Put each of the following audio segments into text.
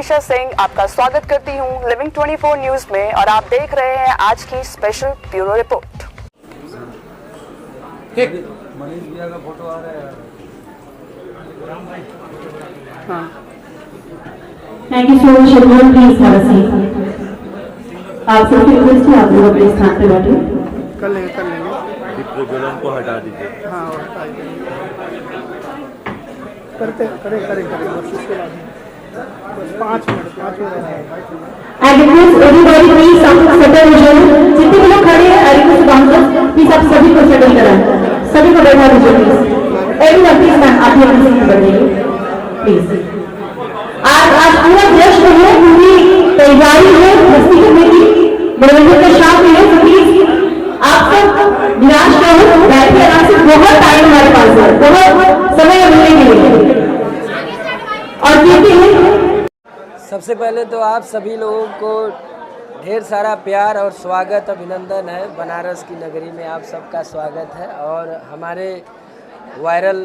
मनीषा सिंह आपका स्वागत करती हूं लिविंग 24 न्यूज में और आप देख रहे हैं आज की स्पेशल ब्यूरो रिपोर्ट। मनीष भैया का फोटो आ रहा है। हाँ। Thank you so much everyone, please have a seat. आप सबसे रिक्वेस्ट है आप लोग अपने स्थान पे बैठे। कर लेंगे प्रोग्राम को हटा दीजिए। हाँ हटा दीजिए। करें बस इसके बाद बस 5 minute I request everybody please settle हो जाओ। जितने भी लोग खड़े हैं आई रिक्वेस्ट बाउंसर्स प्लीज आप सभी को सेटल कराएं, सभी को बैठा दीजिए प्लीज। एवरीवन प्लीज मैम आप भी अपनी सीट पर बैठिए प्लीज। आज पूरा जश्न है, पूरी तैयारी है मस्ती करने की, मनोरंजन का शाम है, तो प्लीज आप सब निराश न हो, बैठिए आराम से। बहुत टाइम हमारे पास है, बहुत समय मिलने के लिए। और देखते हैं सबसे पहले तो आप सभी लोगों को ढेर सारा प्यार और स्वागत, अभिनंदन है। बनारस की नगरी में आप सबका स्वागत है और हमारे वायरल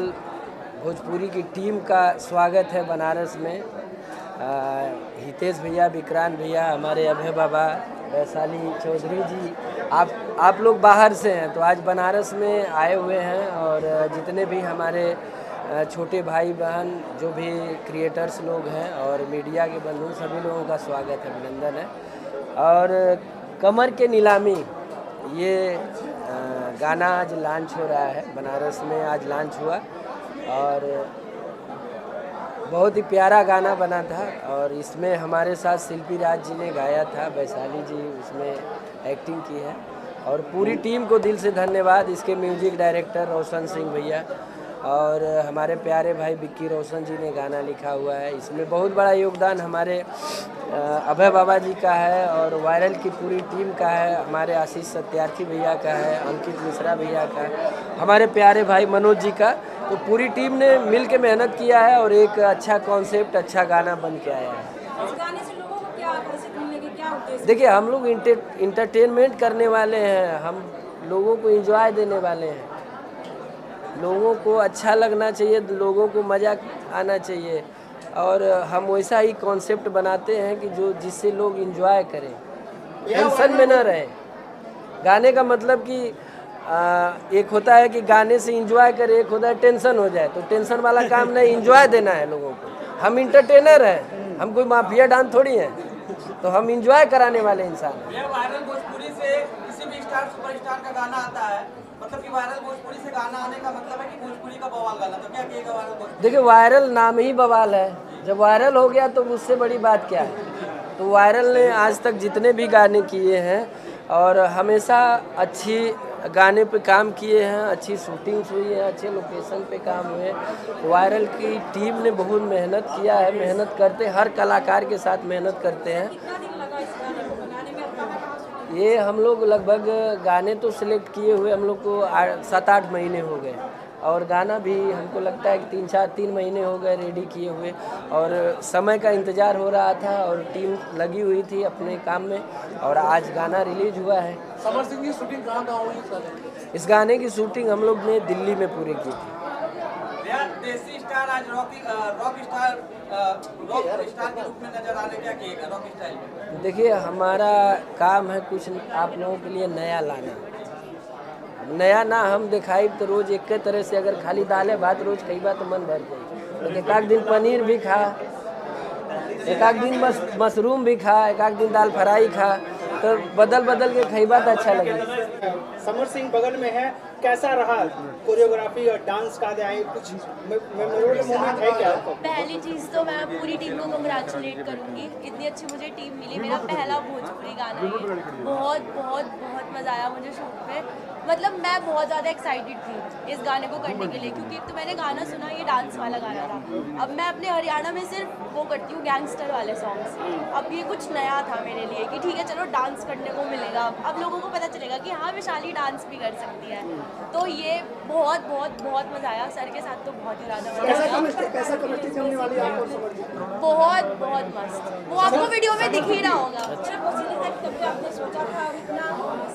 भोजपुरी की टीम का स्वागत है बनारस में। हितेश भैया, विक्रांत भैया, हमारे अभय बाबा, वैशाली चौधरी जी, आप लोग बाहर से हैं तो आज बनारस में आए हुए हैं। और जितने भी हमारे छोटे भाई बहन जो भी क्रिएटर्स लोग हैं और मीडिया के बंधु, सभी लोगों का स्वागत है, अभिनंदन है। और कमर के नीलामी ये गाना आज लॉन्च हो रहा है बनारस में, आज लॉन्च हुआ और बहुत ही प्यारा गाना बना था। और इसमें हमारे साथ शिल्पी राज जी ने गाया था, वैशाली जी उसमें एक्टिंग की है और पूरी टीम को दिल से धन्यवाद। इसके म्यूजिक डायरेक्टर रोशन सिंह भैया और हमारे प्यारे भाई विक्की रोशन जी ने गाना लिखा हुआ है। इसमें बहुत बड़ा योगदान हमारे अभय बाबा जी का है और वायरल की पूरी टीम का है, हमारे आशीष सत्यार्थी भैया का है, अंकित मिश्रा भैया का है, हमारे प्यारे भाई मनोज जी का। तो पूरी टीम ने मिल के मेहनत किया है और एक अच्छा कॉन्सेप्ट, अच्छा गाना बन के आया है। इस गाने से लोगों को क्या आकर्षित मिलने के क्या उद्देश्य? देखिए, हम लोग इंटरटेनमेंट करने वाले हैं, हम लोगों को एंजॉय देने वाले हैं। लोगों को अच्छा लगना चाहिए, लोगों को मज़ा आना चाहिए और हम वैसा ही कॉन्सेप्ट बनाते हैं कि जो जिससे लोग एंजॉय करें, टेंशन में न रहें। गाने का मतलब कि एक होता है कि गाने से एंजॉय करें, एक होता है टेंशन हो जाए। तो टेंशन वाला काम नहीं, एंजॉय देना है लोगों को। हम इंटरटेनर हैं, हम कोई माफिया डांस थोड़ी हैं, तो हम एंजॉय कराने वाले इंसान हैं। वायरल भोजपुरी से किसी भी स्टार सुपरस्टार का गाना आता है, मतलब कि वायरल भोजपुरी से गाना आने का मतलब है कि भोजपुरी का बवाल गाना। तो क्या कहेगा वायरल भोजपुरी? देखिए, वायरल नाम ही बवाल है। जब वायरल हो गया तो उससे बड़ी बात क्या है। तो वायरल ने आज तक जितने भी गाने किए हैं और हमेशा अच्छी गाने पे काम किए हैं, अच्छी शूटिंग्स हुई है, अच्छे लोकेशन पे काम हुए। वायरल की टीम ने बहुत मेहनत किया है, मेहनत करते, हर कलाकार के साथ मेहनत करते हैं। कितना दिन लगा इस गाने को बनाने में? अब ये हम लोग लगभग गाने तो सिलेक्ट किए हुए हम लोग को 7-8 महीने हो गए और गाना भी हमको लगता है कि 3 महीने हो गए रेडी किए हुए। और समय का इंतज़ार हो रहा था और टीम लगी हुई थी अपने काम में और आज गाना रिलीज हुआ है। समर सिंह की शूटिंग कहाँ हुई? इस गाने की शूटिंग हम लोग ने दिल्ली में पूरी की थी। देसी स्टार आज रॉक स्टार के रूप में नजर आ रहे, क्या कहेगा रॉक स्टाइल में? देखिए, हमारा काम है कुछ आप लोगों के लिए नया लाना। नया ना हम दिखाई तो रोज एक तरह से अगर खाली दाल है भात रोज कई बार तो मन भर जाए। तो एक आध दिन पनीर भी खा, एक आध दिन मशरूम भी खा, एक आध दिन दाल फ्राई खा, तो बदल के कई बात अच्छा लगे। समर सिंह बगल में है, कैसा रहा कोरियोग्राफी और डांस का कुछ मेमोरेबल मोमेंट है क्या आपको? पहली चीज़ तो मैं पूरी टीम को कंग्रेचुलेट करूंगी, इतनी अच्छी मुझे टीम मिली। मेरा पहला भोजपुरी गाना है, बहुत बहुत बहुत मज़ा आया मुझे शूट पे। मतलब मैं बहुत ज़्यादा एक्साइटेड थी इस गाने को करने के लिए, क्योंकि एक तो मैंने गाना सुना, ये डांस वाला गाना था। अब मैं अपने हरियाणा में सिर्फ वो करती हूँ गैंगस्टर वाले सॉन्ग्स। अब ये कुछ नया था मेरे लिए कि ठीक है चलो डांस करने को मिलेगा, अब लोगों को पता चलेगा कि हाँ वैशाली डांस भी कर सकती है। तो ये बहुत बहुत बहुत मज़ा आया। सर के साथ तो बहुत ही ज़्यादा मज़ा आया, बहुत बहुत मस्त। वो आपको वीडियो में दिख ही रहा होगा। आपने सोचा था और इतना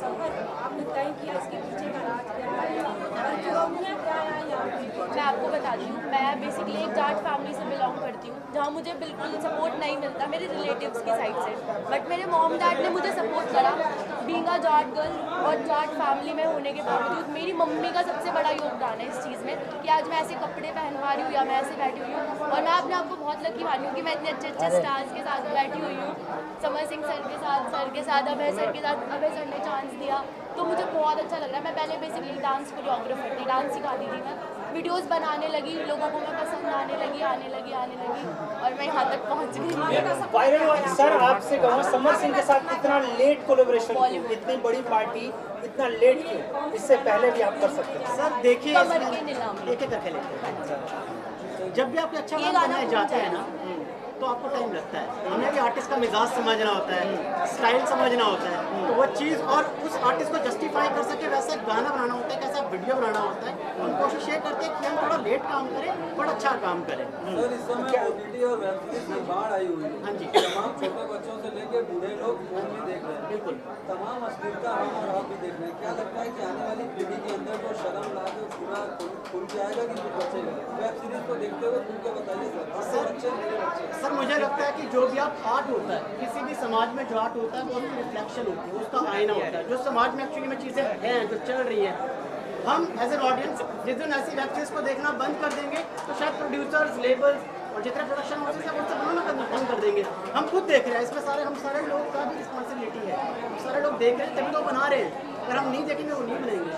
सफर आपने तय किया, इसके पीछे का राज क्या है और चुनौतियाँ क्या है? मैं आपको बताती हूँ, मैं बेसिकली एक जाट फैमिली से बिलोंग करती हूँ, जहाँ मुझे बिल्कुल सपोर्ट नहीं मिलता मेरे रिलेटिव्स की साइड से, बट मेरे मॉम डैड ने मुझे सपोर्ट करा। बीइंग अ जाट गर्ल और जाट फैमिली में होने के बावजूद मेरी मम्मी का सबसे बड़ा योगदान है इस चीज़ में कि आज मैं ऐसे कपड़े पहनवा रही हूँ या मैं ऐसे बैठी हुई हूँ। और मैं अपने आप को बहुत लकी मानी हूँ कि मैं इतने अच्छे अच्छे स्टार्स के साथ बैठी हुई हूँ, समर सिंह सर के साथ अभय सर के साथ। अभय सर ने चांस दिया तो मुझे बहुत अच्छा लग रहा है। मैं पहले बेसिकली डांस कोरियोग्राफर थी, डांस सिखाती थी, मैं वीडियोस बनाने लगी, लोगों को मैं पसंद आने लगी और मैं यहाँ तक पहुँच गई। वायरल सर आपसे कहूँ समर सिंह के साथ इतना लेट कोलैबोरेशन, इतनी बड़ी पार्टी इतना लेट क्यों? इससे पहले भी आप कर सकते हैं। सर देखिए कमर की नीलामी एक एक करके लेते हैं। जब भी आप अच्छा काम करने जाते हैं ना तो आपको टाइम लगता है। हमें भी आर्टिस्ट का मिजाज समझना होता है, स्टाइल समझना होता है, तो वो चीज़ और उस आर्टिस्ट को जस्टिफाई कर सके वैसा गाना बनाना होता है, कैसा वीडियो बनाना होता है। हम कोशिश ये करते हैं कि हम थोड़ा लेट काम करें बट अच्छा काम करें। सर इस समय OTT और वेब सीरीज की बाढ़ आई हुई है। हाँ जी, तमाम छोटे बच्चों से लेके बूढ़े लोग फोन भी देख रहे हैं। बिल्कुल तमाम अश्लीलता हम और आप भी देख रहे हैं। क्या लगता है कि आने वाली पीढ़ी के अंदर तो शर्म ला के पूरा खुल के आएगा कि कुछ बचेगा? वेब सीरीज को देखते हुए खुल के बताइए सर। बच्चे मेरे बच्चे सर मुझे लगता है कि जो भी आप आर्ट होता है, किसी भी समाज में जो आर्ट होता है वो उसकी रिफ्लेक्शन होती है, उसका आईना होता है। जो समाज में एक्चुअली में चीज़ें हैं जो चल रही हैं, हम एज एन ऑडियंस जिस दिन ऐसी वेब सीरीज को देखना बंद कर देंगे तो शायद प्रोड्यूसर्स, लेबल्स और जितने प्रोडक्शन हाउसेस हैं उनसे बनाना बंद कर देंगे। हम खुद देख रहे हैं, इसमें हम सारे लोग का भी रिस्पॉन्सिबिलिटी है। हम सारे लोग देख रहे हैं तभी तो बना रहे हैं, अगर हम नहीं देखेंगे वो नहीं बनाएंगे।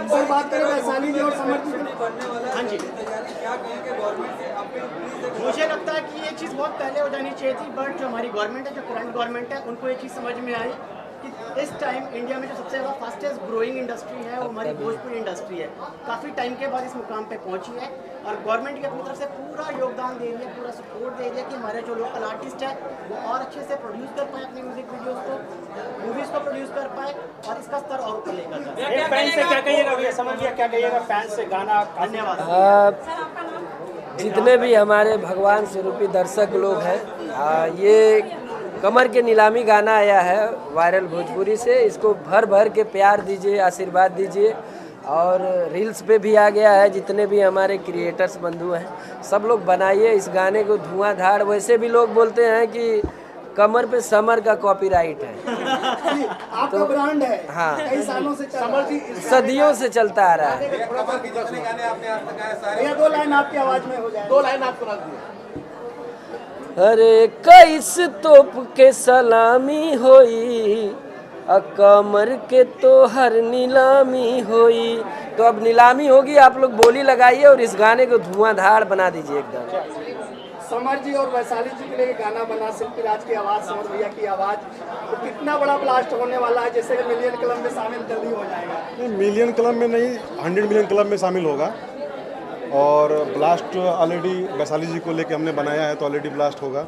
सर बात करें वैशाली जी और समर जी बनने वाला हाँ जी, क्या कहेंगे गवर्नमेंट से? अपील मुझे लगता है कि ये चीज़ बहुत पहले हो जानी चाहिए थी, बट जो हमारी गवर्नमेंट है, जो करंट गवर्नमेंट है, उनको ये चीज़ समझ में आई कि इस टाइम इंडिया में जो सबसे ज़्यादा फास्टेस्ट ग्रोइंग इंडस्ट्री है वो हमारी भोजपुरी इंडस्ट्री है। काफ़ी टाइम के बाद इस मुकाम पे पहुंची है और गवर्नमेंट की अपनी तरफ से पूरा योगदान दे रही है, पूरा सपोर्ट दे रही है कि हमारे जो लोकल आर्टिस्ट है वो और अच्छे से प्रोड्यूस कर पाए अपने म्यूजिक वीडियोज़ को, मूवीज़ को प्रोड्यूस कर पाए और इसका स्तर और ऊपर लेकर जाए। फैंस से क्या कहिएगा? समझ गया क्या कहिएगा फैंस से? गाना धन्यवाद। जितने भी हमारे भगवान स्वरूपी दर्शक लोग हैं, ये कमर के नीलामी गाना आया है वायरल भोजपुरी से, इसको भर भर के प्यार दीजिए, आशीर्वाद दीजिए। और रील्स पे भी आ गया है, जितने भी हमारे क्रिएटर्स बंधु हैं सब लोग बनाइए इस गाने को धुआंधार। वैसे भी लोग बोलते हैं कि कमर पे समर का कॉपीराइट है। आपका तो ब्रांड है, हाँ, कई सालों से सदियों से चलता आ रहा है। भैया 2 लाइन आपकी आवाज में हो जाए। 2 लाइन आप सुना दीजिए। अरे कईस तोप के सलामी होई, कमर के तो हर नीलामी होई। तो अब नीलामी होगी, आप लोग बोली लगाइए और इस गाने को धुआंधार बना दीजिए एकदम। समर जी और वैशाली जी के लिए गाना बना शिल्पी राज की आवाज़, समर भैया की आवाज़, तो कितना बड़ा ब्लास्ट होने वाला है? जैसे कि मिलियन क्लब में शामिल जल्दी हो जाएगा। नहीं, मिलियन क्लब में नहीं, 100 मिलियन क्लब में शामिल होगा। और ब्लास्ट ऑलरेडी वैशाली जी को लेके हमने बनाया है, तो ऑलरेडी ब्लास्ट होगा,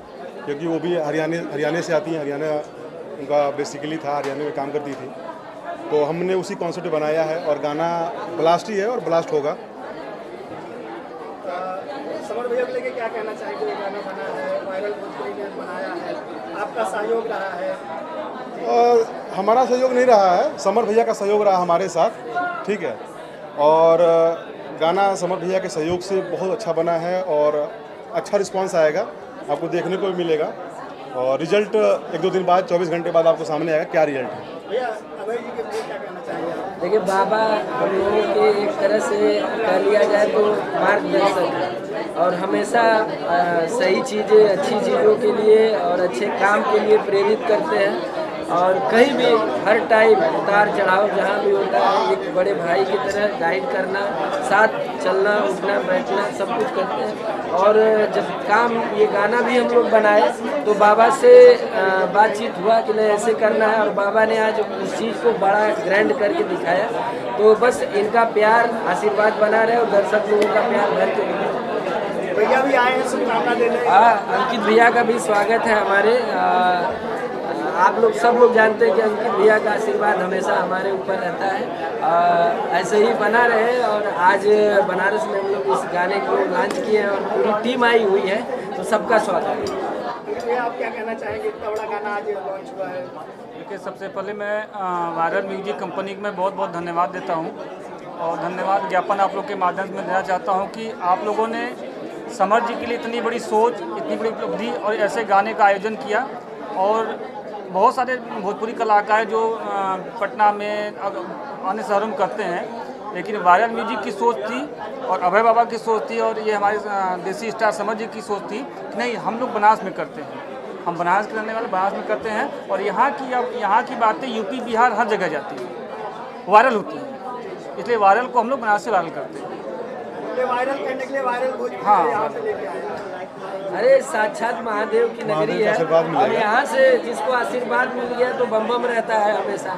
क्योंकि वो भी हरियाणा से आती हैं। हरियाणा उनका बेसिकली था, हरियाणा में काम करती थी, तो हमने उसी कॉन्सेप्ट बनाया है और गाना ब्लास्ट ही है और ब्लास्ट होगा। समर भैया को लेके क्या कहना चाहेंगे? गाना बना है, वायरल भोजपुरी ने बनाया है, आपका सहयोग रहा है? हमारा सहयोग नहीं रहा है, समर भैया का सहयोग रहा हमारे साथ, ठीक है। और गाना समर भैया के सहयोग से बहुत अच्छा बना है और अच्छा रिस्पांस आएगा, आपको देखने को भी मिलेगा। और रिजल्ट 1-2 दिन बाद, 24 घंटे बाद आपको सामने आएगा क्या रिजल्ट है। भैया अभय जी के लिए क्या कहना चाहेंगे? देखिए, बाबा हम लोगों के एक तरह से कह लिया जाए तो मार्गदर्शक है और हमेशा सही चीज़ें, अच्छी चीज़ों के लिए और अच्छे काम के लिए प्रेरित करते हैं। और कहीं भी हर टाइम उतार चढ़ाव जहाँ भी होता है, एक बड़े भाई की तरह गाइड करना, साथ चलना, उठना बैठना सब कुछ करते हैं। और जब काम ये गाना भी हम लोग बनाए तो बाबा से बातचीत हुआ कि नहीं ऐसे करना है, और बाबा ने आज उस चीज़ को बड़ा ग्रैंड करके दिखाया। तो बस इनका प्यार, आशीर्वाद बना रहे और दर्शक लोगों का प्यार भर के दिखे। भैया भी आए हैं शुभकामना देने। अंकित भैया का भी स्वागत है हमारे। आप लोग सब लोग जानते हैं कि अंकित भैया का आशीर्वाद हमेशा हमारे ऊपर रहता है, ऐसे ही बना रहे। और आज बनारस में हम लोग इस गाने को लॉन्च किए हैं और पूरी टीम आई हुई है, तो सबका स्वागत है। आप क्या कहना चाहेंगे? इतना बड़ा गाना आज लॉन्च हुआ है। देखिए, सबसे पहले मैं वायरल म्यूजिक कंपनी को मैं बहुत बहुत धन्यवाद देता हूँ और धन्यवाद ज्ञापन आप लोग के माध्यम से मैं देना चाहता हूँ कि आप लोगों ने समर जी के लिए इतनी बड़ी सोच, इतनी बड़ी उपलब्धि और ऐसे गाने का आयोजन किया। और बहुत सारे भोजपुरी कलाकार जो पटना में अन्य शहरों में करते हैं, लेकिन वायरल म्यूजिक की सोच थी और अभय बाबा की सोच थी और ये हमारे देसी स्टार समर जी की सोच थी कि नहीं, हम लोग बनारस में करते हैं, हम बनारस के रहने वाले बनारस में करते हैं। और यहाँ की बातें यूपी बिहार हर जगह जाती है, वायरल होती है, इसलिए वायरल को हम लोग बनारस से वायरल करते हैं। वायरल करने के लिए वायरल भोजपुरी हाँ। यहाँ से लेके आए। अरे साक्षात महादेव की नगरी है और यहाँ से जिसको आशीर्वाद मिल गया तो बम बम रहता है हमेशा।